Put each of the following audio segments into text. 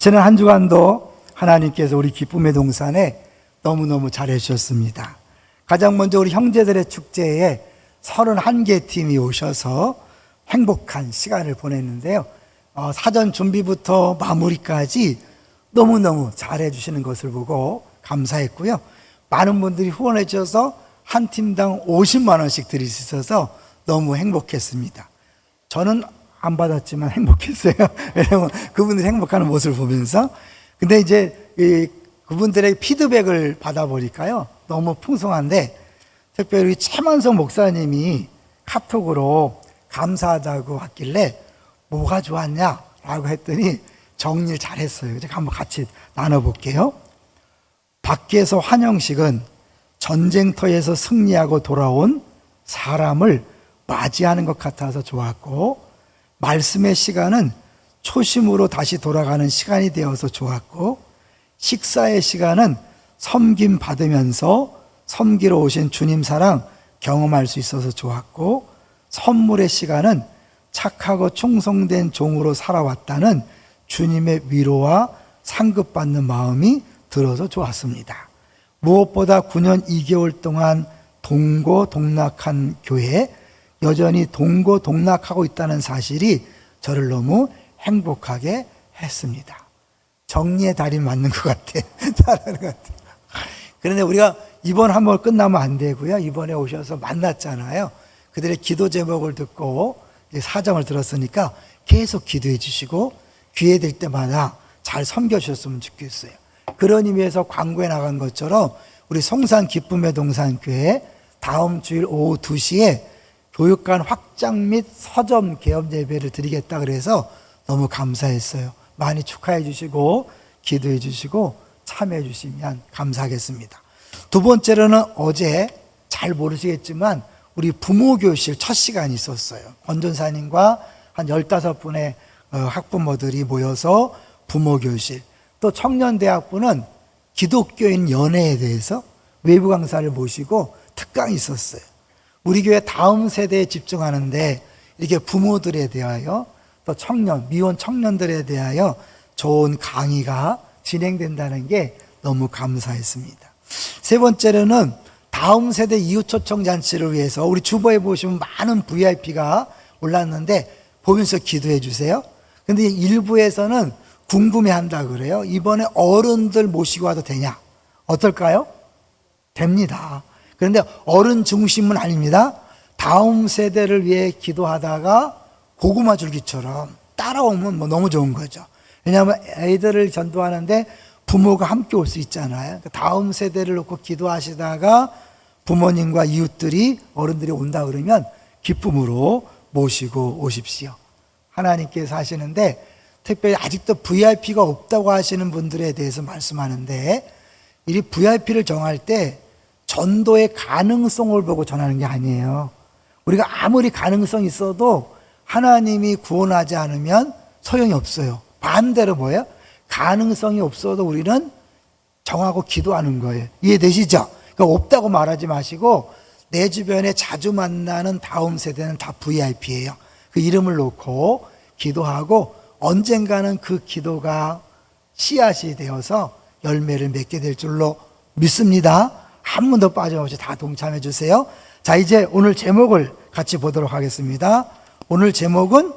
지난 한 주간도 하나님께서 우리 기쁨의 동산에 너무너무 잘해 주셨습니다. 가장 먼저 우리 형제들의 축제에 31개 팀이 오셔서 행복한 시간을 보냈는데요. 사전 준비부터 마무리까지 너무너무 잘해 주시는 것을 보고 감사했고요. 많은 분들이 후원해 주셔서 한 팀당 50만 원씩 드릴 수 있어서 너무 행복했습니다. 저는 안 받았지만 행복했어요. 왜냐면 그분들이 행복하는 모습을 보면서. 근데 이제 그분들의 피드백을 받아보니까요, 너무 풍성한데, 특별히 최만석 목사님이 카톡으로 감사하다고 하길래 뭐가 좋았냐라고 했더니 정리를 잘했어요. 제가 한번 같이 나눠볼게요. 밖에서 환영식은 전쟁터에서 승리하고 돌아온 사람을 맞이하는 것 같아서 좋았고, 말씀의 시간은 초심으로 다시 돌아가는 시간이 되어서 좋았고, 식사의 시간은 섬김 받으면서 섬기러 오신 주님 사랑 경험할 수 있어서 좋았고, 선물의 시간은 착하고 충성된 종으로 살아왔다는 주님의 위로와 상급받는 마음이 들어서 좋았습니다. 무엇보다 9년 2개월 동안 동고동락한 교회, 여전히 동고동락하고 있다는 사실이 저를 너무 행복하게 했습니다. 정리의 달인 맞는 것 같아. 잘하는 것 같아. 그런데 우리가 이번 한 번 끝나면 안 되고요. 이번에 오셔서 만났잖아요. 그들의 기도 제목을 듣고 사정을 들었으니까 계속 기도해 주시고 기회 될 때마다 잘 섬겨주셨으면 좋겠어요. 그런 의미에서 광고에 나간 것처럼 우리 송산 기쁨의 동산교회 다음 주일 오후 2시에 교육관 확장 및 서점 개업 예배를 드리겠다 그래서 너무 감사했어요. 많이 축하해 주시고 기도해 주시고 참여해 주시면 감사하겠습니다. 두 번째로는 어제 잘 모르시겠지만 우리 부모교실 첫 시간이 있었어요. 권전사님과 한 15분의 학부모들이 모여서 부모교실, 또 청년대학부는 기독교인 연애에 대해서 외부 강사를 모시고 특강이 있었어요. 우리 교회 다음 세대에 집중하는데 이렇게 부모들에 대하여 또 청년, 미혼 청년들에 대하여 좋은 강의가 진행된다는 게 너무 감사했습니다. 세 번째로는 다음 세대 이웃 초청 잔치를 위해서 우리 주보에 보시면 많은 VIP가 올랐는데 보면서 기도해 주세요. 근데 일부에서는 궁금해한다 그래요. 이번에 어른들 모시고 와도 되냐? 어떨까요? 됩니다. 그런데 어른 중심은 아닙니다. 다음 세대를 위해 기도하다가 고구마 줄기처럼 따라오면 너무 좋은 거죠. 왜냐하면 애들을 전도하는데 부모가 함께 올 수 있잖아요. 다음 세대를 놓고 기도하시다가 부모님과 이웃들이 어른들이 온다 그러면 기쁨으로 모시고 오십시오. 하나님께서 하시는데 특별히 아직도 VIP가 없다고 하시는 분들에 대해서 말씀하는데, 이 VIP를 정할 때 전도의 가능성을 보고 전하는 게 아니에요. 우리가 아무리 가능성이 있어도 하나님이 구원하지 않으면 소용이 없어요. 반대로 뭐예요? 가능성이 없어도 우리는 정하고 기도하는 거예요. 이해되시죠? 그러니까 없다고 말하지 마시고 내 주변에 자주 만나는 다음 세대는 다 VIP예요. 그 이름을 놓고 기도하고 언젠가는 그 기도가 씨앗이 되어서 열매를 맺게 될 줄로 믿습니다. 한 분도 빠짐없이 다 동참해 주세요. 자, 이제 오늘 제목을 같이 보도록 하겠습니다. 오늘 제목은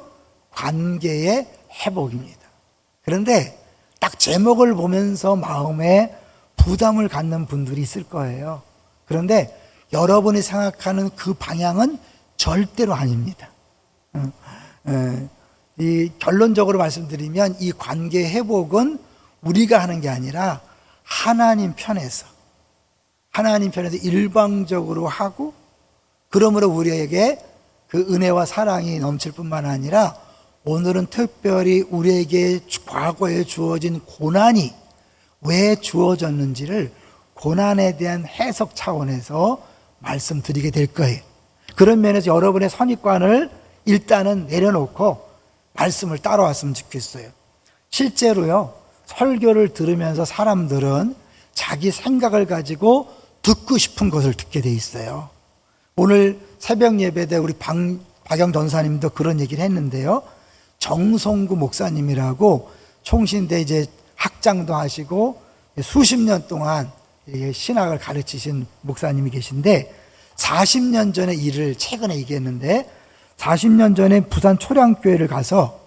관계의 회복입니다. 그런데 딱 제목을 보면서 마음에 부담을 갖는 분들이 있을 거예요. 그런데 여러분이 생각하는 그 방향은 절대로 아닙니다. 이 결론적으로 말씀드리면 이 관계 회복은 우리가 하는 게 아니라 하나님 편에서 일방적으로 하고, 그러므로 우리에게 그 은혜와 사랑이 넘칠 뿐만 아니라 오늘은 특별히 우리에게 과거에 주어진 고난이 왜 주어졌는지를 고난에 대한 해석 차원에서 말씀드리게 될 거예요. 그런 면에서 여러분의 선입관을 일단은 내려놓고 말씀을 따라왔으면 좋겠어요. 실제로요, 설교를 들으면서 사람들은 자기 생각을 가지고 듣고 싶은 것을 듣게 돼 있어요. 오늘 새벽 예배 때 우리 박영 전사님도 그런 얘기를 했는데요. 정성구 목사님이라고 총신대 이제 학장도 하시고 수십 년 동안 신학을 가르치신 목사님이 계신데 40년 전에 일을 최근에 얘기했는데 40년 전에 부산 초량교회를 가서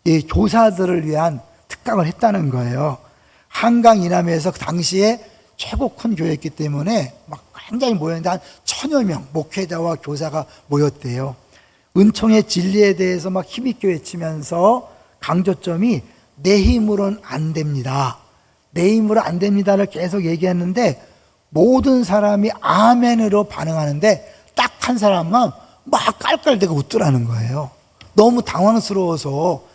이 교사들을 위한 특강을 했다는 거예요. 한강 이남에서 그 당시에 최고 큰 교회였기 때문에 막 굉장히 모였는데 한 1000여 명 목회자와 교사가 모였대요. 은총의 진리에 대해서 막 힘있게 외치면서 강조점이 내 힘으로는 안 됩니다. 내 힘으로 안 됩니다를 계속 얘기했는데 모든 사람이 아멘으로 반응하는데 딱 한 사람만 막 깔깔대고 웃더라는 거예요. 너무 당황스러워서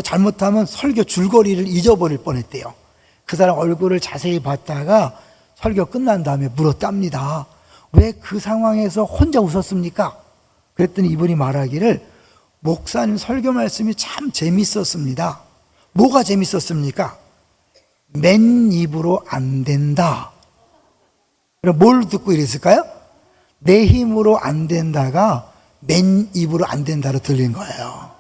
잘못하면 설교 줄거리를 잊어버릴 뻔했대요. 그 사람 얼굴을 자세히 봤다가 설교 끝난 다음에 물었답니다. 왜 그 상황에서 혼자 웃었습니까? 그랬더니 이분이 말하기를 목사님 설교 말씀이 참 재밌었습니다. 뭐가 재밌었습니까? 맨 입으로 안 된다. 그럼 뭘 듣고 이랬을까요? 내 힘으로 안 된다가 맨 입으로 안 된다로 들린 거예요.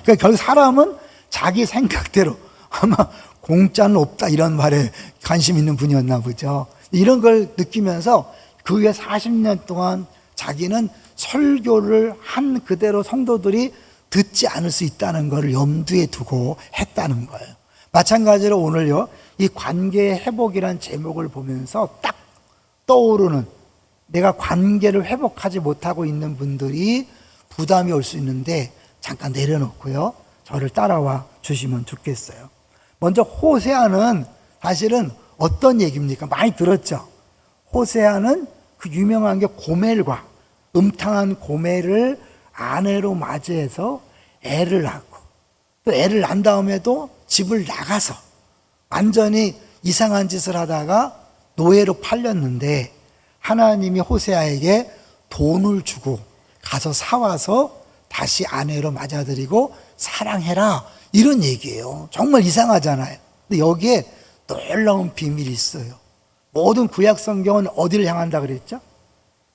그러니까 결국 사람은 자기 생각대로 아마 공짜는 없다 이런 말에 관심 있는 분이었나 보죠. 이런 걸 느끼면서 그 후에 40년 동안 자기는 설교를 한 그대로 성도들이 듣지 않을 수 있다는 것을 염두에 두고 했다는 거예요. 마찬가지로 오늘요, 이 관계의 회복이라는 제목을 보면서 딱 떠오르는, 내가 관계를 회복하지 못하고 있는 분들이 부담이 올 수 있는데 잠깐 내려놓고요, 저를 따라와 주시면 좋겠어요. 먼저 호세아는 사실은 어떤 얘기입니까? 많이 들었죠? 호세아는 그 유명한 게 고멜과 음탕한 고멜을 아내로 맞이해서 애를 낳고, 또 애를 낳은 다음에도 집을 나가서 완전히 이상한 짓을 하다가 노예로 팔렸는데 하나님이 호세아에게 돈을 주고 가서 사와서 다시 아내로 맞아들이고 사랑해라, 이런 얘기예요. 정말 이상하잖아요. 근데 여기에 놀라운 비밀이 있어요. 모든 구약 성경은 어디를 향한다 그랬죠?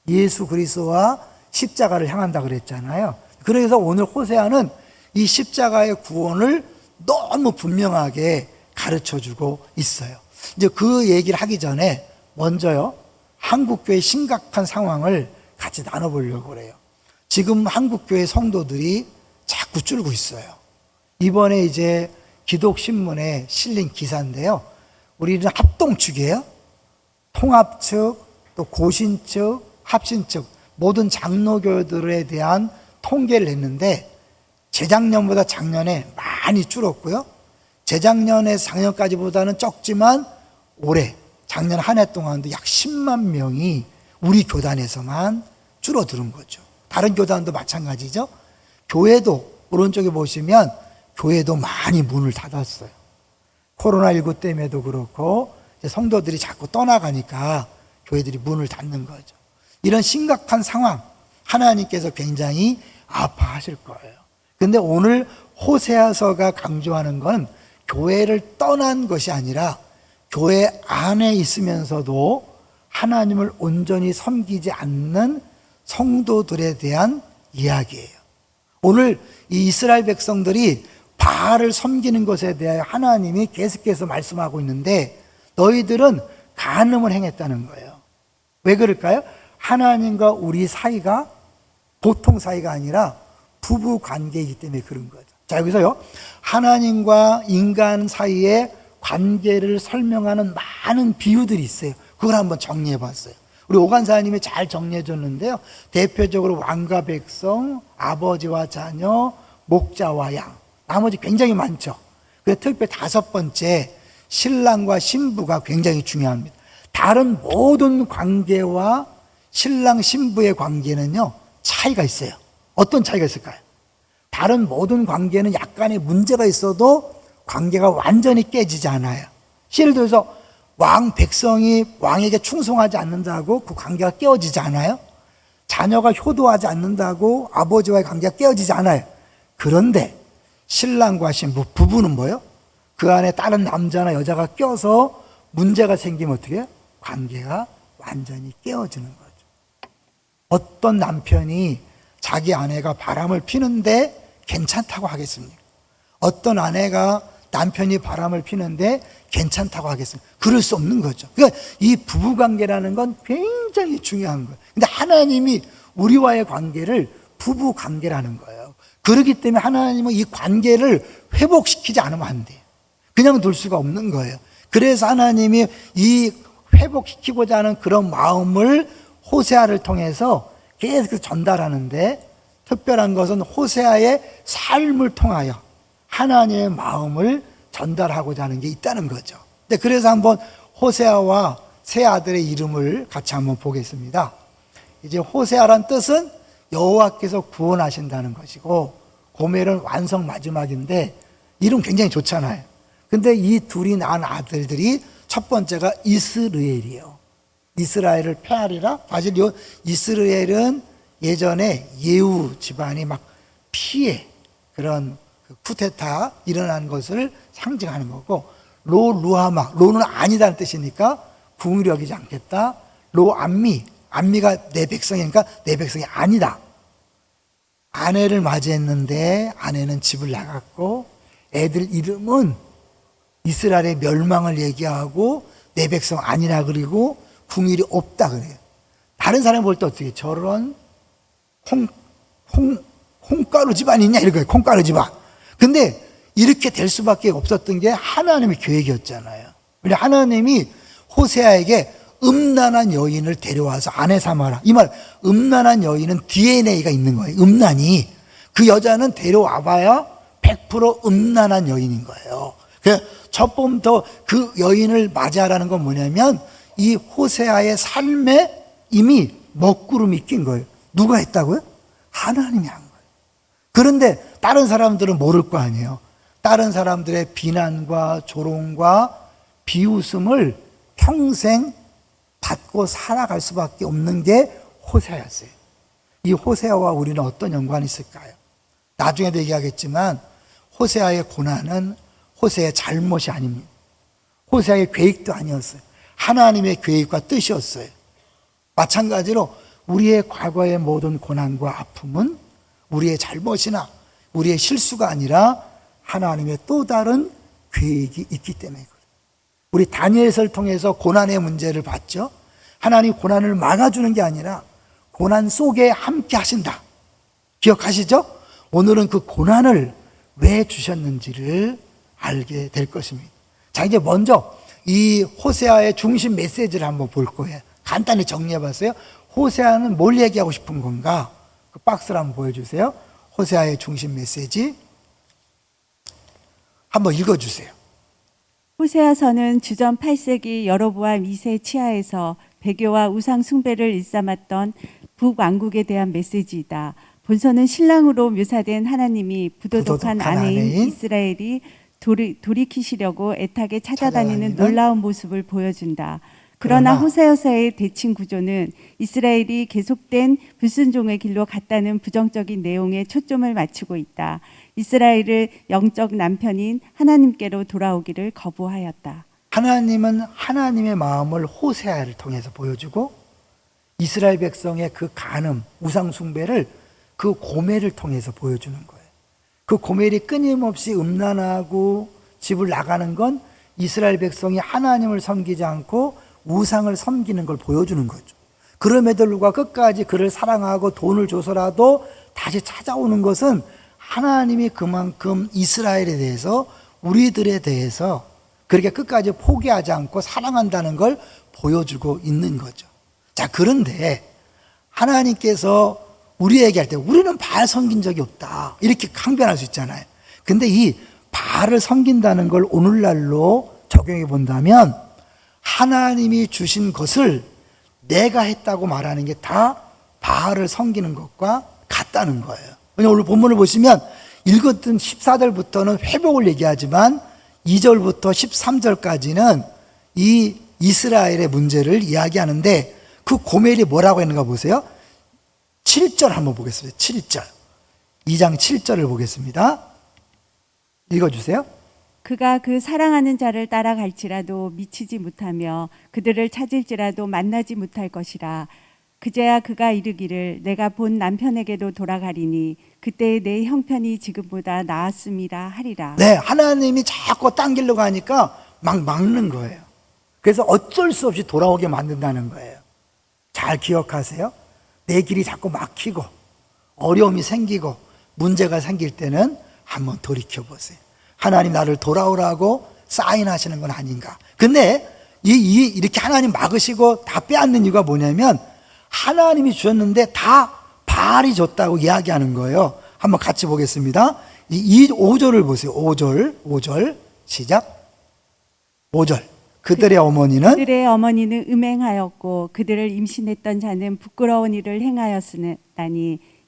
예수 그리스도와 십자가를 향한다 그랬잖아요. 그래서 오늘 호세아는 이 십자가의 구원을 너무 분명하게 가르쳐주고 있어요. 이제 그 얘기를 하기 전에 먼저요, 한국교회 심각한 상황을 같이 나눠보려고 그래요. 지금 한국교회 성도들이 자꾸 줄고 있어요. 이번에 이제 기독신문에 실린 기사인데요, 우리는 합동측이에요. 통합 측, 또 고신 측, 합신 측 모든 장로교들에 대한 통계를 냈는데 재작년보다 작년에 많이 줄었고요, 재작년에 작년까지보다는 적지만 올해 작년 한 해 동안도 약 10만 명이 우리 교단에서만 줄어드는 거죠. 다른 교단도 마찬가지죠. 교회도 오른쪽에 보시면 교회도 많이 문을 닫았어요. 코로나19 때문에도 그렇고 성도들이 자꾸 떠나가니까 교회들이 문을 닫는 거죠. 이런 심각한 상황 하나님께서 굉장히 아파하실 거예요. 근데 오늘 호세아서가 강조하는 건 교회를 떠난 것이 아니라 교회 안에 있으면서도 하나님을 온전히 섬기지 않는 성도들에 대한 이야기예요. 오늘 이 이스라엘 백성들이 바알을 섬기는 것에 대해 하나님이 계속해서 말씀하고 있는데 너희들은 간음을 행했다는 거예요. 왜 그럴까요? 하나님과 우리 사이가 보통 사이가 아니라 부부 관계이기 때문에 그런 거죠. 자, 여기서요, 하나님과 인간 사이의 관계를 설명하는 많은 비유들이 있어요. 그걸 한번 정리해 봤어요. 우리 오간사님이 잘 정리해 줬는데요, 대표적으로 왕과 백성, 아버지와 자녀, 목자와 양, 나머지 굉장히 많죠. 그래서 특별히 5번째 신랑과 신부가 굉장히 중요합니다. 다른 모든 관계와 신랑 신부의 관계는요 차이가 있어요. 어떤 차이가 있을까요? 다른 모든 관계는 약간의 문제가 있어도 관계가 완전히 깨지지 않아요. 예를 들어서 왕 백성이 왕에게 충성하지 않는다고 그 관계가 깨어지지 않아요. 자녀가 효도하지 않는다고 아버지와의 관계가 깨어지지 않아요. 그런데 신랑과 신부, 부부는 뭐예요? 그 안에 다른 남자나 여자가 껴서 문제가 생기면 어떻게 해요? 관계가 완전히 깨어지는 거죠. 어떤 남편이 자기 아내가 바람을 피는데 괜찮다고 하겠습니까? 어떤 아내가 남편이 바람을 피는데 괜찮다고 하겠습니까? 그럴 수 없는 거죠. 그러니까 이 부부관계라는 건 굉장히 중요한 거예요. 근데 하나님이 우리와의 관계를 부부관계라는 거예요. 그렇기 때문에 하나님은 이 관계를 회복시키지 않으면 안 돼요. 그냥 둘 수가 없는 거예요. 그래서 하나님이 이 회복시키고자 하는 그런 마음을 호세아를 통해서 계속 전달하는데, 특별한 것은 호세아의 삶을 통하여 하나님의 마음을 전달하고자 하는 게 있다는 거죠. 그래서 한번 호세아와 세 아들의 이름을 같이 한번 보겠습니다. 이제 호세아란 뜻은 여호와께서 구원하신다는 것이고, 고멜은 완성 마지막인데 이름 굉장히 좋잖아요. 근데 이 둘이 낳은 아들들이 첫 번째가 이스르엘이에요. 이스라엘을 폐하리라. 사실 이 이스라엘은 예전에 예후 집안이 막 피해 그런 쿠데타 일어난 것을 상징하는 거고, 루하마, 로는 아니다는 뜻이니까 궁을 여기지 않겠다. 암미, 암미가 내 백성이니까 내 백성이 아니다. 아내를 맞이했는데 아내는 집을 나갔고, 애들 이름은 이스라엘의 멸망을 얘기하고 내 백성 아니라 그리고 궁일이 없다 그래요. 다른 사람이 볼 때 어떻게 저런 콩가루 집안이냐 이런 거예요. 콩가루 집안. 근데 이렇게 될 수밖에 없었던 게 하나님의 계획이었잖아요. 왜냐하면 하나님이 호세아에게 음란한 여인을 데려와서 아내 삼아라. 이 말, 음란한 여인은 DNA가 있는 거예요. 음란이. 그 여자는 데려와봐야 100% 음란한 여인인 거예요. 첫 번부터 그 여인을 맞이하라는 건 뭐냐면, 이 호세아의 삶에 이미 먹구름이 낀 거예요. 누가 했다고요? 하나님이 한 거예요. 그런데 다른 사람들은 모를 거 아니에요. 다른 사람들의 비난과 조롱과 비웃음을 평생 받고 살아갈 수밖에 없는 게 호세아였어요. 이 호세아와 우리는 어떤 연관이 있을까요? 나중에도 얘기하겠지만 호세아의 고난은 호세아의 잘못이 아닙니다. 호세아의 계획도 아니었어요. 하나님의 계획과 뜻이었어요. 마찬가지로 우리의 과거의 모든 고난과 아픔은 우리의 잘못이나 우리의 실수가 아니라 하나님의 또 다른 계획이 있기 때문에 그래요. 우리 다니엘서를 통해서 고난의 문제를 봤죠. 하나님 고난을 막아주는 게 아니라 고난 속에 함께 하신다. 기억하시죠? 오늘은 그 고난을 왜 주셨는지를 알게 될 것입니다. 자, 이제 먼저 이 호세아의 중심 메시지를 한번 볼 거예요. 간단히 정리해 봤어요. 호세아는 뭘 얘기하고 싶은 건가? 그 박스를 한번 보여주세요. 호세아의 중심 메시지 한번 읽어주세요. 호세아서는 주전 8세기 여로보암 2세 치하에서 배교와 우상 숭배를 일삼았던 북왕국에 대한 메시지이다. 본서는 신랑으로 묘사된 하나님이 부도덕한 아내인 이스라엘이 돌이키시려고 애타게 찾아다니는 놀라운 모습을 보여준다. 그러나 호세아서의 대칭 구조는 이스라엘이 계속된 불순종의 길로 갔다는 부정적인 내용에 초점을 맞추고 있다. 이스라엘을 영적 남편인 하나님께로 돌아오기를 거부하였다. 하나님은 하나님의 마음을 호세아를 통해서 보여주고, 이스라엘 백성의 그 간음, 우상 숭배를 그 고멜을 통해서 보여주는 거예요. 그 고멜이 끊임없이 음란하고 집을 나가는 건 이스라엘 백성이 하나님을 섬기지 않고 우상을 섬기는 걸 보여주는 거죠. 그럼에도 불구하고 끝까지 그를 사랑하고 돈을 줘서라도 다시 찾아오는 것은 하나님이 그만큼 이스라엘에 대해서, 우리들에 대해서 그렇게 끝까지 포기하지 않고 사랑한다는 걸 보여주고 있는 거죠. 자, 그런데 하나님께서 우리에게 할 때 우리는 바알 섬긴 적이 없다 이렇게 항변할 수 있잖아요. 근데 이 바알을 섬긴다는 걸 오늘날로 적용해 본다면 하나님이 주신 것을 내가 했다고 말하는 게 다 바알을 섬기는 것과 같다는 거예요. 왜냐하면 오늘 본문을 보시면 읽었던 14절부터는 회복을 얘기하지만 2절부터 13절까지는 이 이스라엘의 문제를 이야기하는데, 그 고멜이 뭐라고 했는가 보세요. 7절 한번 보겠습니다. 7절. 2장 7절을 보겠습니다. 읽어주세요. 그가 그 사랑하는 자를 따라갈지라도 미치지 못하며 그들을 찾을지라도 만나지 못할 것이라. 그제야 그가 이르기를 내가 본 남편에게도 돌아가리니 그때 내 형편이 지금보다 나았음이라 하리라. 네, 하나님이 자꾸 딴 길로 가니까 막 막는 거예요. 그래서 어쩔 수 없이 돌아오게 만든다는 거예요. 잘 기억하세요. 내 길이 자꾸 막히고 어려움이 생기고 문제가 생길 때는 한번 돌이켜 보세요. 하나님 나를 돌아오라고 사인하시는 건 아닌가. 근데 이렇게 하나님 막으시고 다 빼앗는 이유가 뭐냐면 하나님이 주셨는데 다 바알이 줬다고 이야기하는 거예요. 한번 같이 보겠습니다. 이 5절을 보세요. 5절 시작. 5절. 그들의 어머니는 음행하였고 그들을 임신했던 자는 부끄러운 일을 행하였으니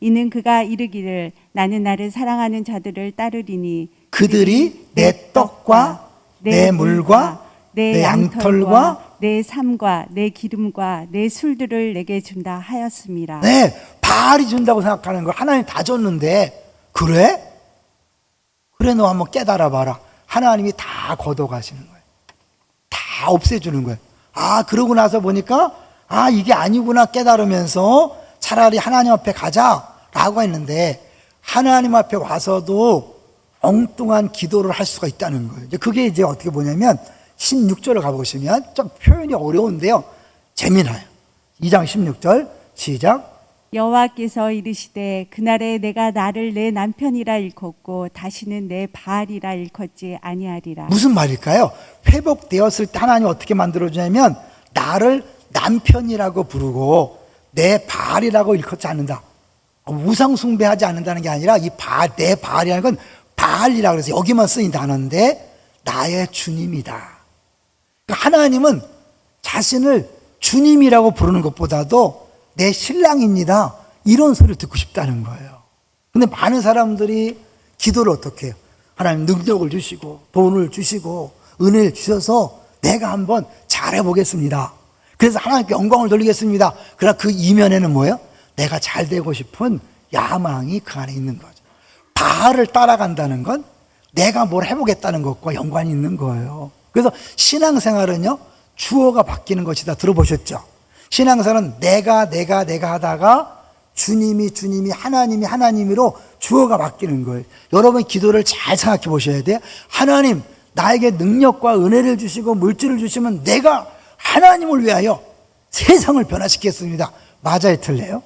이는 그가 이르기를 나는 나를 사랑하는 자들을 따르리니 그들이 내 떡과 내 물과 내 양털과 내 삶과 내 기름과 내 술들을 내게 준다 하였습니다. 네, 바알이 준다고 생각하는 걸 하나님 다 줬는데 그래? 그래 너 한번 깨달아 봐라. 하나님이 다 걷어가시는 거예요. 다 없애주는 거예요. 아, 그러고 나서 보니까 아, 이게 아니구나 깨달으면서 차라리 하나님 앞에 가자라고 했는데 하나님 앞에 와서도 엉뚱한 기도를 할 수가 있다는 거예요. 그게 이제 어떻게 보냐면 16절을 가보시면 좀 표현이 어려운데요. 재미나요. 2장 16절 시작. 여호와께서 이르시되 그날에 내가 나를 내 남편이라 일컫고 다시는 내 바알이라 일컫지 아니하리라. 무슨 말일까요? 회복되었을 때 하나님 어떻게 만들어주냐면 나를 남편이라고 부르고 내 바알이라고 일컫지 않는다. 우상 숭배하지 않는다는 게 아니라 내 바알이라는 건 바알이라고 해서 여기만 쓰인 단어인데 나의 주님이다. 그러니까 하나님은 자신을 주님이라고 부르는 것보다도 내 신랑입니다. 이런 소리를 듣고 싶다는 거예요. 근데 많은 사람들이 기도를 어떻게 해요? 하나님 능력을 주시고 돈을 주시고 은혜를 주셔서 내가 한번 잘해보겠습니다. 그래서 하나님께 영광을 돌리겠습니다. 그러나 그 이면에는 뭐예요? 내가 잘 되고 싶은 야망이 그 안에 있는 거죠. 바알을 따라간다는 건 내가 뭘 해보겠다는 것과 연관이 있는 거예요. 그래서 신앙생활은요, 주어가 바뀌는 것이다. 들어보셨죠? 신앙생활은 내가 하다가 주님이 하나님이 하나님으로 주어가 바뀌는 거예요. 여러분 기도를 잘 생각해 보셔야 돼요. 하나님 나에게 능력과 은혜를 주시고 물질을 주시면 내가 하나님을 위하여 세상을 변화시키겠습니다. 맞아요, 틀려요?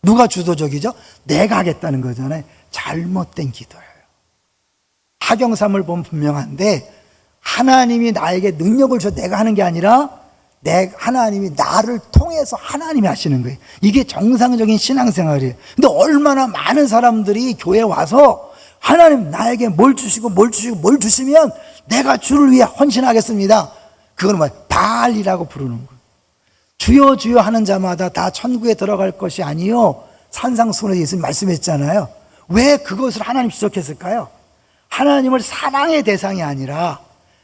누가 주도적이죠? 내가 하겠다는 거잖아요. 잘못된 기도예요. 하경삼을 보면 분명한데 하나님이 나에게 능력을 줘 내가 하는 게 아니라 하나님이 나를 통해서 하나님이 하시는 거예요. 이게 정상적인 신앙생활이에요. 근데 얼마나 많은 사람들이 교회에 와서 하나님 나에게 뭘 주시면 내가 주를 위해 헌신하겠습니다. 그거는 뭐예요? 바알이라고 부르는 거예요. 주여 주여 하는 자마다 다 천국에 들어갈 것이 아니요 산상수훈에 예수님 말씀했잖아요. 왜 그것을 하나님 지적했을까요? 하나님을 사랑의 대상이 아니라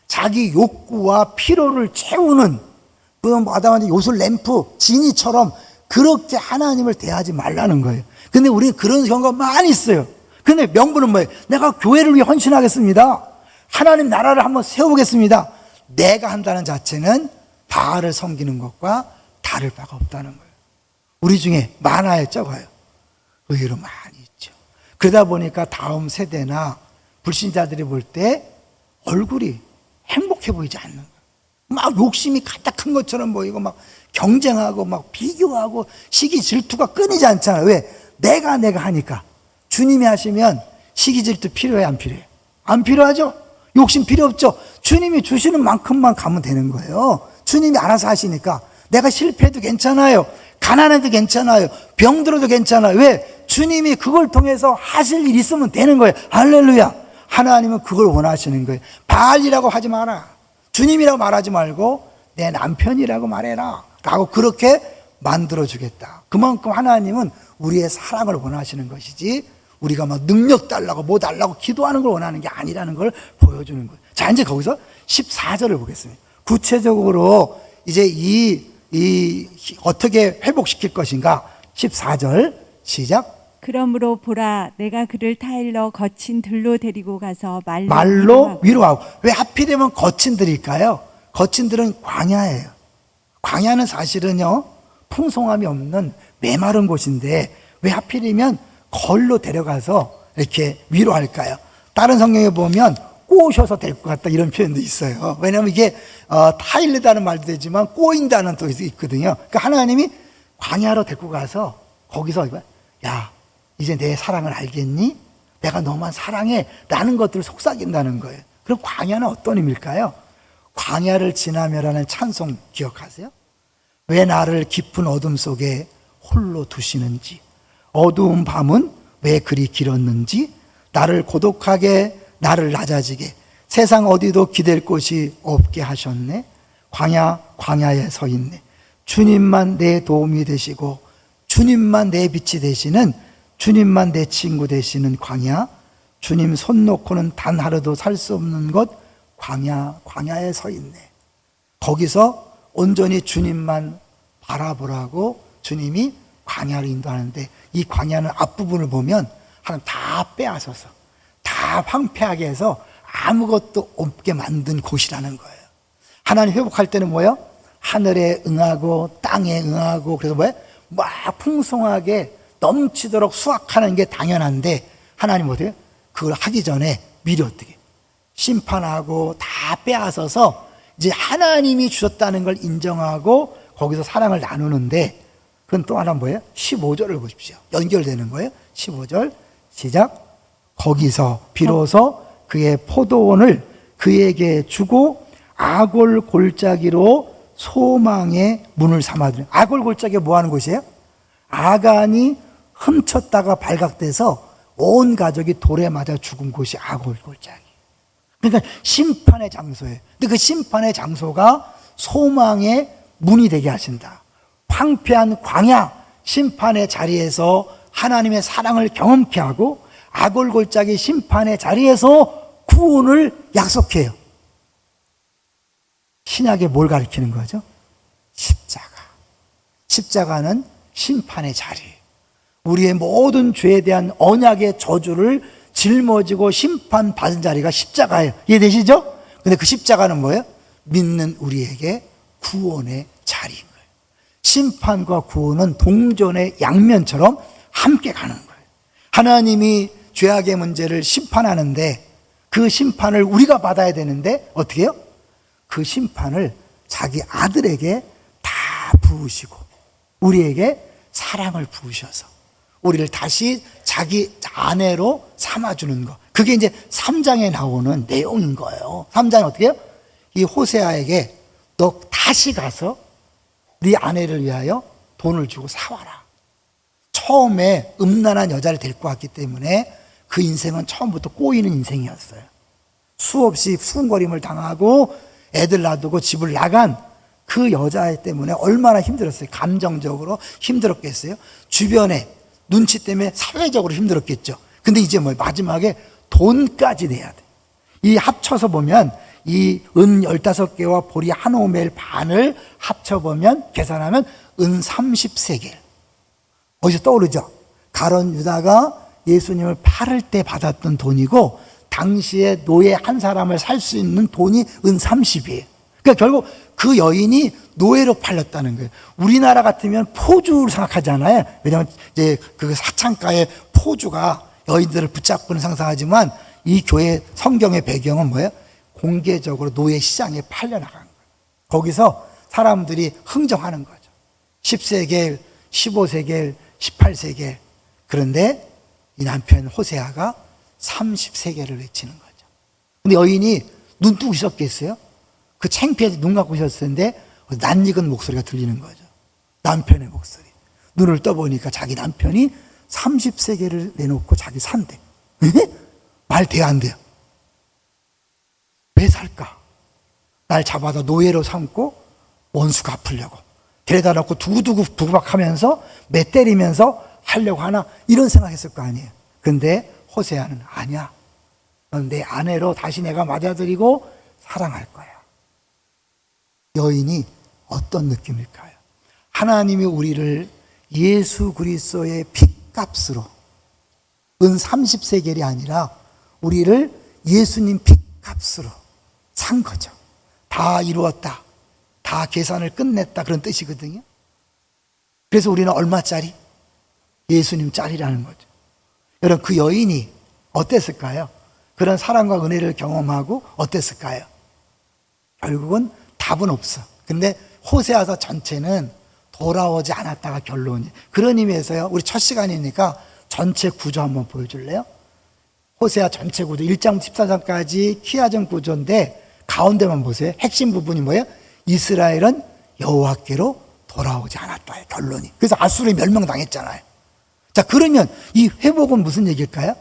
자기 욕구와 필요를 채우는 마다마다 요술 램프 지니처럼 그렇게 하나님을 대하지 말라는 거예요. 근데 우리는 그런 경우가 많이 있어요. 근데 명분은 뭐예요? 내가 교회를 위해 헌신하겠습니다. 하나님 나라를 한번 세워보겠습니다. 내가 한다는 자체는 바알을 섬기는 것과 다를 바가 없다는 거예요. 우리 중에 많아요, 적어요? 의외로 많이 있죠. 그러다 보니까 다음 세대나 불신자들이 볼 때 얼굴이 행복해 보이지 않는 거예요. 막 욕심이 가득 큰 것처럼 보이고 막 경쟁하고 막 비교하고 시기 질투가 끊이지 않잖아요. 왜? 내가 하니까. 주님이 하시면 시기 질투 필요해, 안 필요해요? 안 필요하죠? 욕심 필요 없죠? 주님이 주시는 만큼만 가면 되는 거예요. 주님이 알아서 하시니까. 내가 실패해도 괜찮아요. 가난해도 괜찮아요. 병들어도 괜찮아요. 왜? 주님이 그걸 통해서 하실 일 있으면 되는 거예요. 할렐루야. 하나님은 그걸 원하시는 거예요. 바알이라고 하지 마라. 주님이라고 말하지 말고 내 남편이라고 말해라 라고 그렇게 만들어주겠다. 그만큼 하나님은 우리의 사랑을 원하시는 것이지 우리가 막 능력 달라고 뭐 달라고 기도하는 걸 원하는 게 아니라는 걸 보여주는 거예요. 자, 이제 거기서 14절을 보겠습니다. 구체적으로 이제 어떻게 회복시킬 것인가. 14절 시작. 그러므로 보라 내가 그를 타일러 거친 들로 데리고 가서 말로 위로하고. 왜 하필이면 거친 들일까요? 거친 들은 광야예요. 광야는 사실은요 풍성함이 없는 메마른 곳인데 왜 하필이면 걸로 데려가서 이렇게 위로할까요? 다른 성경에 보면 꼬셔서 될 것 같다 이런 표현도 있어요. 왜냐하면 이게 타일르다는 말도 되지만 꼬인다는 또 있거든요. 그러니까 하나님이 광야로 데리고 가서 거기서 야 이제 내 사랑을 알겠니? 내가 너만 사랑해 라는 것들을 속삭인다는 거예요. 그럼 광야는 어떤 의미일까요? 광야를 지나며라는 찬송 기억하세요? 왜 나를 깊은 어둠 속에 홀로 두시는지, 어두운 밤은 왜 그리 길었는지, 나를 고독하게 나를 낮아지게 세상 어디도 기댈 곳이 없게 하셨네. 광야에 서 있네. 주님만 내 도움이 되시고 주님만 내 빛이 되시는, 주님만 내 친구 되시는 광야, 주님 손 놓고는 단 하루도 살 수 없는 곳 광야에 서 있네. 거기서 온전히 주님만 바라보라고 주님이 광야를 인도하는데, 이 광야는 앞부분을 보면 하나님 다 빼앗아서 다 황폐하게 해서 아무것도 없게 만든 곳이라는 거예요. 하나님 회복할 때는 뭐예요? 하늘에 응하고 땅에 응하고, 그래서 뭐예요? 막 풍성하게 넘치도록 수확하는 게 당연한데, 하나님 어떻게 그걸 하기 전에 미리 어떻게 심판하고 다 빼앗아서 이제 하나님이 주셨다는 걸 인정하고 거기서 사랑을 나누는데, 그건 또 하나 뭐예요? 15절을 보십시오. 연결되는 거예요. 15절 시작. 거기서 비로소 그의 포도원을 그에게 주고 아골 골짜기로 소망의 문을 삼아두는. 아골 골짜기가 뭐 하는 곳이에요? 아간이 훔쳤다가 발각돼서 온 가족이 돌에 맞아 죽은 곳이 아골 골짜기. 그러니까 심판의 장소예요. 근데 그 심판의 장소가 소망의 문이 되게 하신다. 황폐한 광야 심판의 자리에서 하나님의 사랑을 경험케 하고, 아골 골짜기 심판의 자리에서 구원을 약속해요. 신약에 뭘 가리키는 거죠? 십자가. 십자가는 심판의 자리, 우리의 모든 죄에 대한 언약의 저주를 짊어지고 심판받은 자리가 십자가예요. 이해되시죠? 근데 그 십자가는 뭐예요? 믿는 우리에게 구원의 자리인 거예요. 심판과 구원은 동전의 양면처럼 함께 가는 거예요. 하나님이 죄악의 문제를 심판하는데 그 심판을 우리가 받아야 되는데 어떻게 해요? 그 심판을 자기 아들에게 다 부으시고 우리에게 사랑을 부으셔서 우리를 다시 자기 아내로 삼아주는 거. 그게 이제 3장에 나오는 내용인 거예요. 3장에 어떻게 해요? 이 호세아에게 너 다시 가서 네 아내를 위하여 돈을 주고 사와라. 처음에 음란한 여자를 데리고 왔기 때문에 그 인생은 처음부터 꼬이는 인생이었어요. 수없이 수군거림을 당하고 애들 놔두고 집을 나간 그 여자 때문에 얼마나 힘들었어요. 감정적으로 힘들었겠어요. 주변에 눈치 때문에 사회적으로 힘들었겠죠. 근데 이제 뭐 마지막에 돈까지 내야 돼. 이 합쳐서 보면 이 은 15개와 보리 한 오멜 반을 합쳐보면 계산하면 은 30세겔. 어디서 떠오르죠? 가룟 유다가 예수님을 팔을 때 받았던 돈이고 당시에 노예 한 사람을 살 수 있는 돈이 은 30이에요. 그러니까 결국 그 여인이 노예로 팔렸다는 거예요. 우리나라 같으면 포주를 생각하잖아요. 왜냐하면 이제 그 사창가의 포주가 여인들을 붙잡고는 상상하지만 이 교회 성경의 배경은 뭐예요? 공개적으로 노예 시장에 팔려나간 거예요. 거기서 사람들이 흥정하는 거죠. 10세겔, 15세겔, 18세겔. 그런데 이 남편 호세아가 30세겔을 외치는 거죠. 근데 여인이 눈 뜨고 있었겠어요? 그 창피해서 눈 감고 있었는데 낯익은 목소리가 들리는 거죠. 남편의 목소리. 눈을 떠보니까 자기 남편이 30세겔을 내놓고 자기 산대. 말 돼야 안 돼요. 왜 살까? 날 잡아다 노예로 삼고 원수 갚으려고 데려다 놓고 두고두고 부박하면서 매 때리면서 하려고 하나, 이런 생각했을 거 아니에요. 근데 호세아는 아니야. 넌 내 아내로 다시 내가 맞아들이고 사랑할 거야. 여인이 어떤 느낌일까요? 하나님이 우리를 예수 그리스도의 핏값으로, 은 30세겔이 아니라 우리를 예수님 핏값으로 산 거죠. 다 이루었다, 다 계산을 끝냈다, 그런 뜻이거든요. 그래서 우리는 얼마짜리? 예수님 짤이라는 거죠. 여러분, 그 여인이 어땠을까요? 그런 사랑과 은혜를 경험하고 어땠을까요? 결국은 답은 없어. 근데 호세아서 전체는 돌아오지 않았다가 결론이. 그런 의미에서요, 우리 첫 시간이니까 전체 구조 한번 보여줄래요? 호세아 전체 구조 1장 14장까지 키아전 구조인데 가운데만 보세요. 핵심 부분이 뭐예요? 이스라엘은 여호와께로 돌아오지 않았다의 결론이. 그래서 아수르에 멸망당했잖아요. 자, 그러면 이 회복은 무슨 얘기일까요?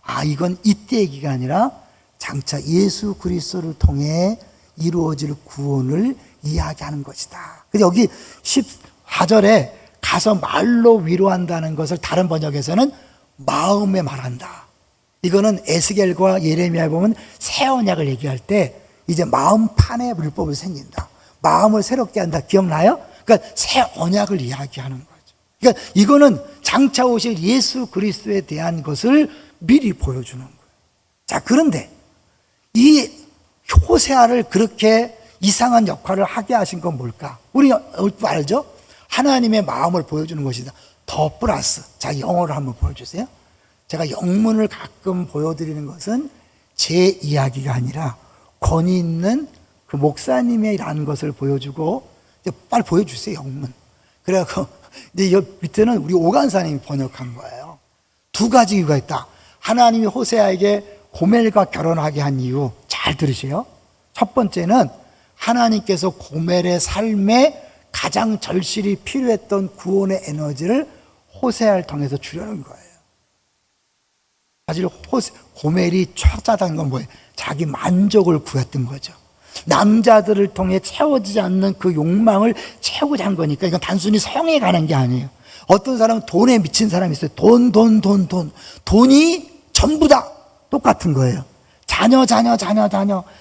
아, 이건 이때 얘기가 아니라 장차 예수 그리스도를 통해 이루어질 구원을 이야기하는 것이다. 그래서 여기 14절에 가서 말로 위로한다는 것을 다른 번역에서는 마음에 말한다. 이거는 에스겔과 예레미야에 보면 새 언약을 얘기할 때 이제 마음판에 율법이 생긴다. 마음을 새롭게 한다. 기억나요? 그러니까 새 언약을 이야기하는 거죠. 그러니까 이거는 장차 오실 예수 그리스도에 대한 것을 미리 보여주는 거예요. 자, 그런데 이 호세아를 그렇게 이상한 역할을 하게 하신 건 뭘까? 우리 알죠? 하나님의 마음을 보여주는 것이다. 더 플러스. 자, 영어를 한번 보여주세요. 제가 영문을 가끔 보여드리는 것은 제 이야기가 아니라 권위 있는 그 목사님이라는 것을 보여주고, 이제 빨리 보여주세요, 영문. 그래갖고, 이제 옆 밑에는 우리 오간사님이 번역한 거예요. 두 가지 이유가 있다. 하나님이 호세아에게 고멜과 결혼하게 한 이유, 잘 들으세요. 첫 번째는 하나님께서 고멜의 삶에 가장 절실히 필요했던 구원의 에너지를 호세아를 통해서 주려는 거예요. 사실 고멜이 찾아다닌 건 뭐예요? 자기 만족을 구했던 거죠. 남자들을 통해 채워지지 않는 그 욕망을 채우고자 한 거니까 이건 단순히 성에 관한 게 아니에요. 어떤 사람은 돈에 미친 사람이 있어요. 돈이 전부다. 똑같은 거예요.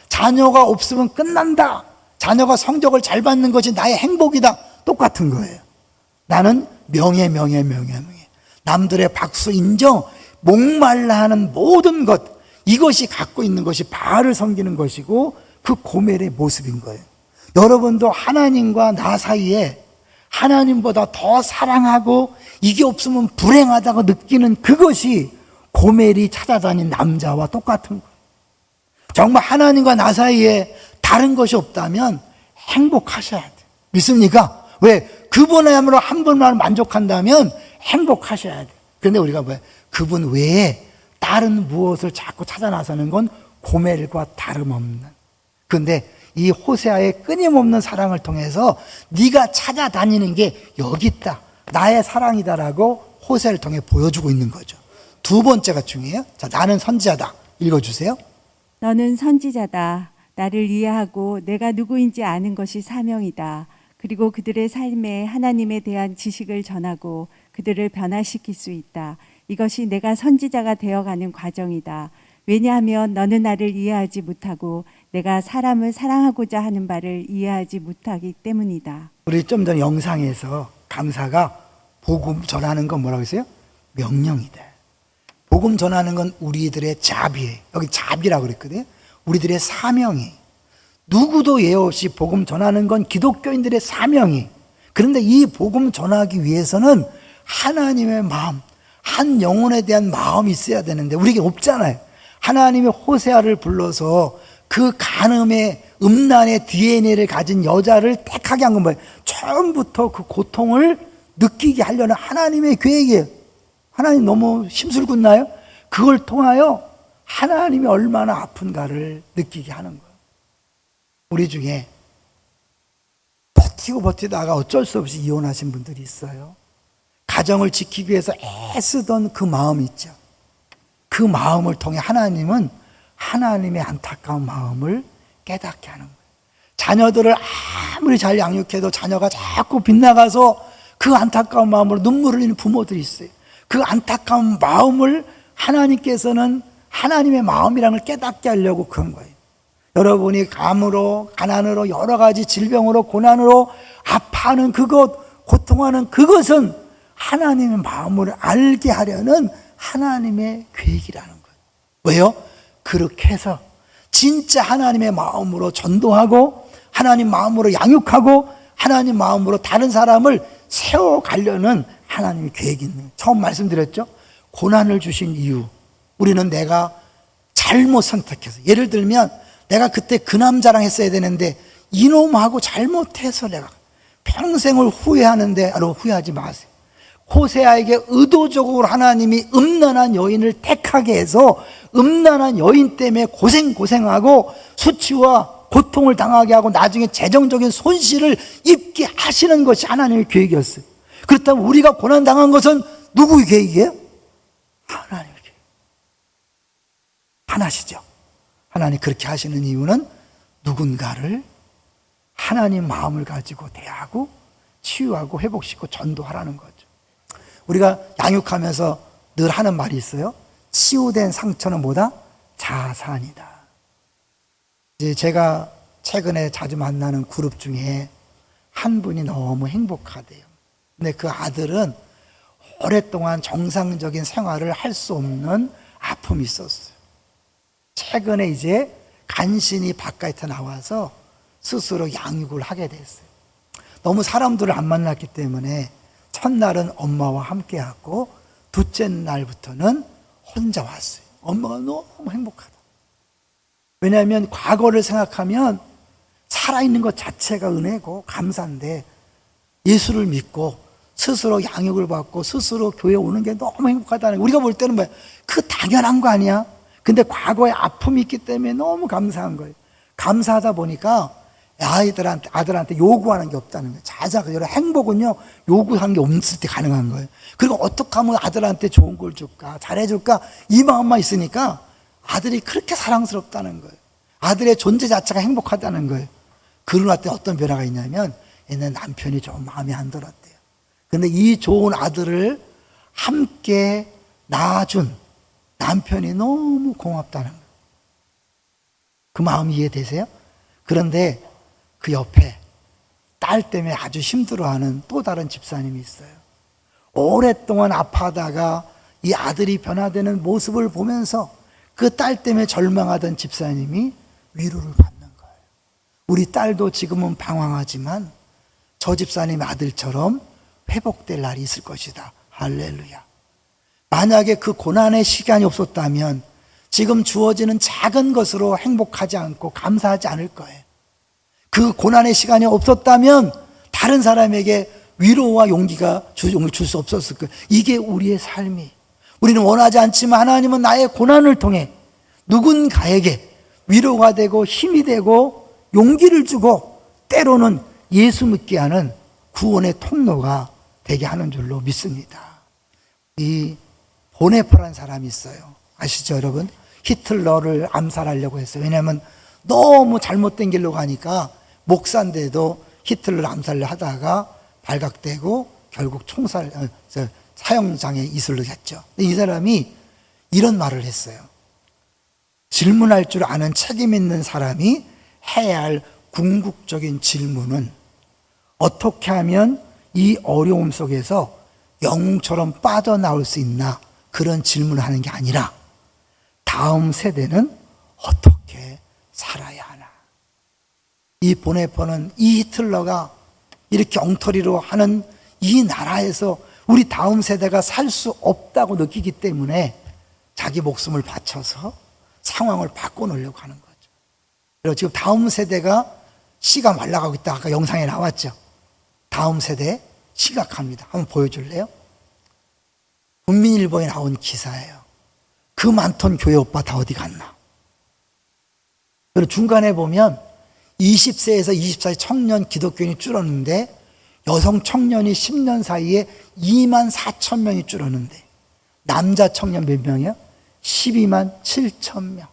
자녀가 없으면 끝난다. 자녀가 성적을 잘 받는 것이 나의 행복이다. 똑같은 거예요. 나는 명예. 남들의 박수 인정, 목말라 하는 모든 것, 이것이 갖고 있는 것이 바알을 섬기는 것이고 그 고멜의 모습인 거예요. 여러분도 하나님과 나 사이에 하나님보다 더 사랑하고 이게 없으면 불행하다고 느끼는 그것이 고멜이 찾아다닌 남자와 똑같은 거예요. 정말 하나님과 나 사이에 다른 것이 없다면 행복하셔야 돼요. 믿습니까? 왜? 그분야말로 한 분만 만족한다면 행복하셔야 돼요. 그런데 우리가 뭐예요? 그분 외에 다른 무엇을 자꾸 찾아 나서는 건 고멜과 다름없는. 그런데 이 호세아의 끊임없는 사랑을 통해서 네가 찾아다니는 게 여기 있다. 나의 사랑이다라고 호세아를 통해 보여주고 있는 거죠. 두 번째가 중요해요. 자, 나는 선지자다. 읽어주세요. 너는 선지자다. 나를 이해하고 내가 누구인지 아는 것이 사명이다. 그리고 그들의 삶에 하나님에 대한 지식을 전하고 그들을 변화시킬 수 있다. 이것이 내가 선지자가 되어가는 과정이다. 왜냐하면 너는 나를 이해하지 못하고 내가 사람을 사랑하고자 하는 바를 이해하지 못하기 때문이다. 우리 좀 전 영상에서 강사가 복음 전하는 건 뭐라고 했어요? 명령이다. 복음 전하는 건 우리들의 자비예요. 여기 자비라고 그랬거든요. 우리들의 사명이. 누구도 예외 없이 복음 전하는 건 기독교인들의 사명이. 그런데 이 복음 전하기 위해서는 하나님의 마음, 한 영혼에 대한 마음이 있어야 되는데 우리에게 없잖아요. 하나님의 호세아를 불러서 그 간음의 음란의 DNA를 가진 여자를 택하게 한 건 뭐예요? 처음부터 그 고통을 느끼게 하려는 하나님의 계획이에요. 하나님 너무 심술궂나요? 그걸 통하여 하나님이 얼마나 아픈가를 느끼게 하는 거예요. 우리 중에 버티다가 어쩔 수 없이 이혼하신 분들이 있어요. 가정을 지키기 위해서 애쓰던 그 마음이 있죠. 그 마음을 통해 하나님은 하나님의 안타까운 마음을 깨닫게 하는 거예요. 자녀들을 아무리 잘 양육해도 자녀가 자꾸 빗나가서 그 안타까운 마음으로 눈물을 흘리는 부모들이 있어요. 그 안타까운 마음을 하나님께서는 하나님의 마음이라는 걸 깨닫게 하려고 그런 거예요. 여러분이 감으로, 가난으로, 여러 가지 질병으로, 고난으로 아파하는 그것, 고통하는 그것은 하나님의 마음을 알게 하려는 하나님의 계획이라는 거예요. 왜요? 그렇게 해서 진짜 하나님의 마음으로 전도하고 하나님 마음으로 양육하고 하나님 마음으로 다른 사람을 세워가려는 하나님의 계획이 있는 거예요. 처음 말씀드렸죠? 고난을 주신 이유, 우리는 내가 잘못 선택해서, 예를 들면 내가 그때 그 남자랑 했어야 되는데 이놈하고 잘못해서 내가 평생을 후회하는데, 여러분 후회하지 마세요. 호세아에게 의도적으로 하나님이 음란한 여인을 택하게 해서 음란한 여인 때문에 고생하고 수치와 고통을 당하게 하고 나중에 재정적인 손실을 입게 하시는 것이 하나님의 계획이었어요. 그렇다면 우리가 고난당한 것은 누구의 계획이에요? 하나님의 계획. 하나시죠. 하나님 그렇게 하시는 이유는 누군가를 하나님 마음을 가지고 대하고 치유하고 회복시키고 전도하라는 거죠. 우리가 양육하면서 늘 하는 말이 있어요. 치유된 상처는 뭐다? 자산이다. 이제 제가 최근에 자주 만나는 그룹 중에 한 분이 너무 행복하대요. 근데 그 아들은 오랫동안 정상적인 생활을 할 수 없는 아픔이 있었어요. 최근에 이제 간신히 바깥에 나와서 스스로 양육을 하게 됐어요. 너무 사람들을 안 만났기 때문에 첫날은 엄마와 함께 하고 둘째 날부터는 혼자 왔어요. 엄마가 너무 행복하다. 왜냐하면 과거를 생각하면 살아있는 것 자체가 은혜고 감사한데 예수를 믿고 스스로 양육을 받고 스스로 교회에 오는 게 너무 행복하다는 거예요. 우리가 볼 때는 뭐야? 그 당연한 거 아니야? 근데 과거에 아픔이 있기 때문에 너무 감사한 거예요. 감사하다 보니까 아들한테 요구하는 게 없다는 거예요. 여러분 행복은요 요구하는 게 없을 때 가능한 거예요. 그리고 어떻게 하면 아들한테 좋은 걸 줄까, 잘해줄까, 이 마음만 있으니까 아들이 그렇게 사랑스럽다는 거예요. 아들의 존재 자체가 행복하다는 거예요. 그러나 때 어떤 변화가 있냐면 얘는 남편이 좀 마음에 안 들었대요. 근데 이 좋은 아들을 함께 낳아준 남편이 너무 고맙다는 거예요. 그 마음 이해되세요? 그런데 그 옆에 딸 때문에 아주 힘들어하는 또 다른 집사님이 있어요. 오랫동안 아파하다가 이 아들이 변화되는 모습을 보면서 그 딸 때문에 절망하던 집사님이 위로를 받는 거예요. 우리 딸도 지금은 방황하지만 저 집사님의 아들처럼 회복될 날이 있을 것이다. 할렐루야. 만약에 그 고난의 시간이 없었다면 지금 주어지는 작은 것으로 행복하지 않고 감사하지 않을 거예요. 그 고난의 시간이 없었다면 다른 사람에게 위로와 용기가 줄 수 없었을 거예요. 이게 우리의 삶이. 우리는 원하지 않지만 하나님은 나의 고난을 통해 누군가에게 위로가 되고 힘이 되고 용기를 주고 때로는 예수 믿게 하는 구원의 통로가 되게 하는 줄로 믿습니다. 이 보네퍼라는 사람이 있어요. 아시죠 여러분? 히틀러를 암살하려고 했어요. 왜냐하면 너무 잘못된 길로 가니까 목사인데도 히틀러를 암살을 하다가 발각되고 결국 사형장에 이슬을 했죠. 이 사람이 이런 말을 했어요. 질문할 줄 아는 책임 있는 사람이 해야 할 궁극적인 질문은 어떻게 하면 이 어려움 속에서 영웅처럼 빠져나올 수 있나, 그런 질문을 하는 게 아니라 다음 세대는 어떻게 살아야 하나. 이 보네퍼는 이 히틀러가 이렇게 엉터리로 하는 이 나라에서 우리 다음 세대가 살 수 없다고 느끼기 때문에 자기 목숨을 바쳐서 상황을 바꿔놓으려고 하는 거죠. 그리고 지금 다음 세대가 씨가 말라가고 있다. 아까 영상에 나왔죠. 다음 세대 심각합니다. 한번 보여줄래요? 국민일보에 나온 기사예요. 그 많던 교회 오빠 다 어디 갔나? 그리고 중간에 보면 20세에서 24세 청년 기독교인이 줄었는데 여성 청년이 10년 사이에 2만 4천 명이 줄었는데 남자 청년 몇 명이요? 12만 7천 명.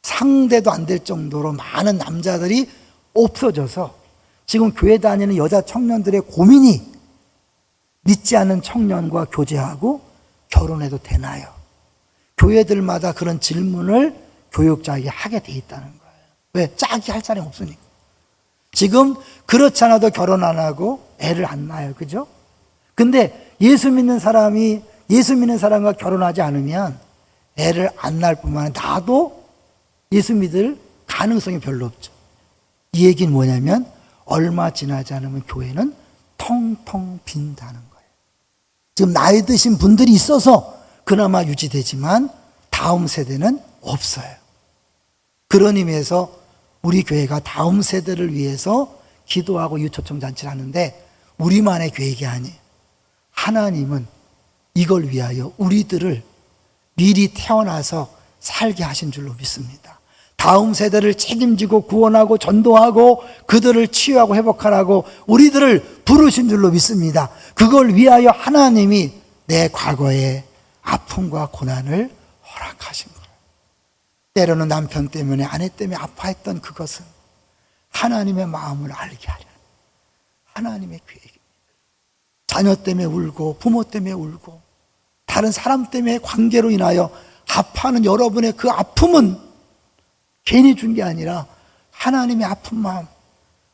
상대도 안 될 정도로 많은 남자들이 없어져서 지금 교회 다니는 여자 청년들의 고민이 믿지 않는 청년과 교제하고 결혼해도 되나요? 교회들마다 그런 질문을 교육자에게 하게 돼 있다는 거예요. 왜? 짝이 할 사람이 없으니까. 지금 그렇지 않아도 결혼 안 하고 애를 안 낳아요. 그죠? 근데 예수 믿는 사람과 결혼하지 않으면 애를 안 낳을 뿐만 아니라 나도 예수 믿을 가능성이 별로 없죠. 이 얘기는 뭐냐면 얼마 지나지 않으면 교회는 텅텅 빈다는 거예요. 지금 나이 드신 분들이 있어서 그나마 유지되지만 다음 세대는 없어요. 그런 의미에서 우리 교회가 다음 세대를 위해서 기도하고 유초청 잔치를 하는데 우리만의 계획이 아니에요. 하나님은 이걸 위하여 우리들을 미리 태어나서 살게 하신 줄로 믿습니다. 다음 세대를 책임지고 구원하고 전도하고 그들을 치유하고 회복하라고 우리들을 부르신 줄로 믿습니다. 그걸 위하여 하나님이 내 과거의 아픔과 고난을 허락하신 거예요. 때로는 남편 때문에 아내 때문에 아파했던 그것은 하나님의 마음을 알게 하려는 하나님의 계획입니다. 자녀 때문에 울고 부모 때문에 울고 다른 사람 때문에 관계로 인하여 아파하는 여러분의 그 아픔은 괜히 준 게 아니라 하나님의 아픈 마음,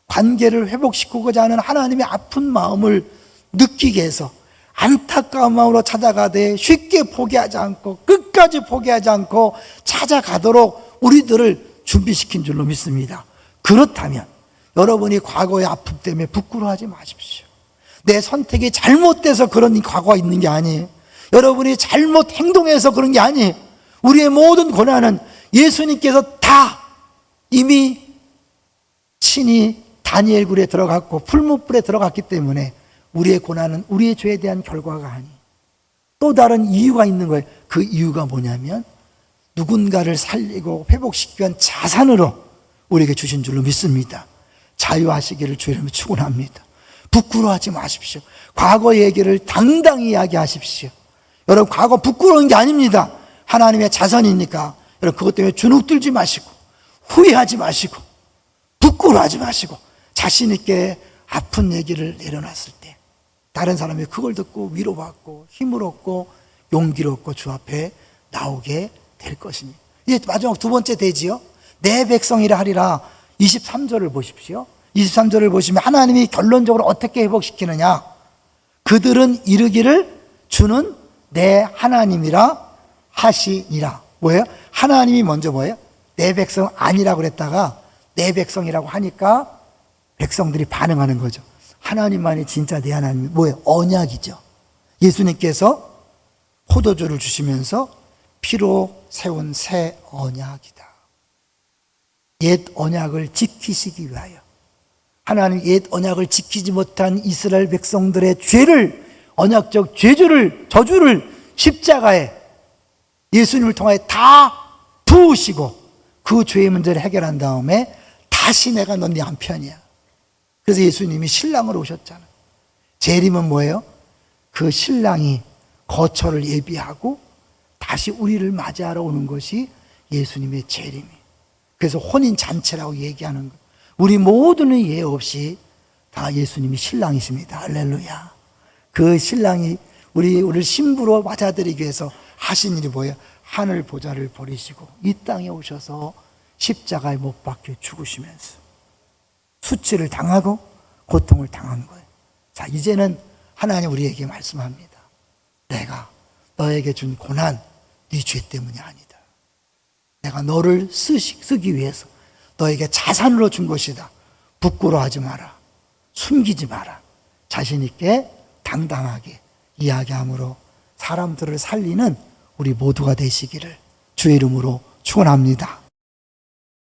관계를 회복시키고자 하는 하나님의 아픈 마음을 느끼게 해서 안타까운 마음으로 찾아가되 쉽게 포기하지 않고 끝까지 포기하지 않고 찾아가도록 우리들을 준비시킨 줄로 믿습니다. 그렇다면 여러분이 과거의 아픔 때문에 부끄러워하지 마십시오. 내 선택이 잘못돼서 그런 과거가 있는 게 아니에요. 여러분이 잘못 행동해서 그런 게 아니에요. 우리의 모든 고난은 예수님께서 다 이미 친히 다니엘 굴에 들어갔고 풀무불에 들어갔기 때문에 우리의 고난은 우리의 죄에 대한 결과가 아니에요. 또 다른 이유가 있는 거예요. 그 이유가 뭐냐면 누군가를 살리고 회복시키기 위한 자산으로 우리에게 주신 줄로 믿습니다. 자유하시기를 주의 이름으로 축원합니다. 부끄러워하지 마십시오. 과거 얘기를 당당히 이야기하십시오. 여러분 과거 부끄러운 게 아닙니다. 하나님의 자선이니까 여러분 그것 때문에 주눅 들지 마시고 후회하지 마시고 부끄러워하지 마시고 자신 있게 아픈 얘기를 내려놨을 때 다른 사람이 그걸 듣고 위로받고 힘을 얻고 용기를 얻고 주 앞에 나오게 될 것입니다. 이제 마지막 두 번째 대지요. 내 백성이라 하리라. 23절을 보십시오. 23절을 보시면 하나님이 결론적으로 어떻게 회복시키느냐. 그들은 이르기를 주는 내 하나님이라 하시니라. 뭐예요? 하나님이 먼저 뭐예요? 내 백성 아니라고 그랬다가 내 백성이라고 하니까 백성들이 반응하는 거죠. 하나님만이 진짜 내 하나님. 뭐예요? 언약이죠. 예수님께서 포도주를 주시면서 피로 세운 새 언약이다. 옛 언약을 지키시기 위하여 하나님 옛 언약을 지키지 못한 이스라엘 백성들의 죄를 언약적 저주를 십자가에 예수님을 통하여 다 부으시고 그 죄의 문제를 해결한 다음에 다시 내가 넌 네 한편이야. 그래서 예수님이 신랑으로 오셨잖아요. 재림은 뭐예요? 그 신랑이 거처를 예비하고 다시 우리를 맞이하러 오는 것이 예수님의 재림이에요. 그래서 혼인잔치라고 얘기하는 거예요. 우리 모두는 예외 없이 다 예수님이 신랑이십니다. 할렐루야. 그 신랑이 우리를 신부로 맞아들이기 위해서 하신 일이 뭐예요? 하늘 보좌를 버리시고 이 땅에 오셔서 십자가에 못 박혀 죽으시면서 수치를 당하고 고통을 당한 거예요. 자, 이제는 하나님 우리에게 말씀합니다. 내가 너에게 준 고난 네 죄 때문이 아니다. 내가 너를 쓰기 위해서 너에게 자산으로 준 것이다. 부끄러워하지 마라. 숨기지 마라. 자신 있게 당당하게 이야기함으로 사람들을 살리는 우리 모두가 되시기를 주의 이름으로 축원합니다.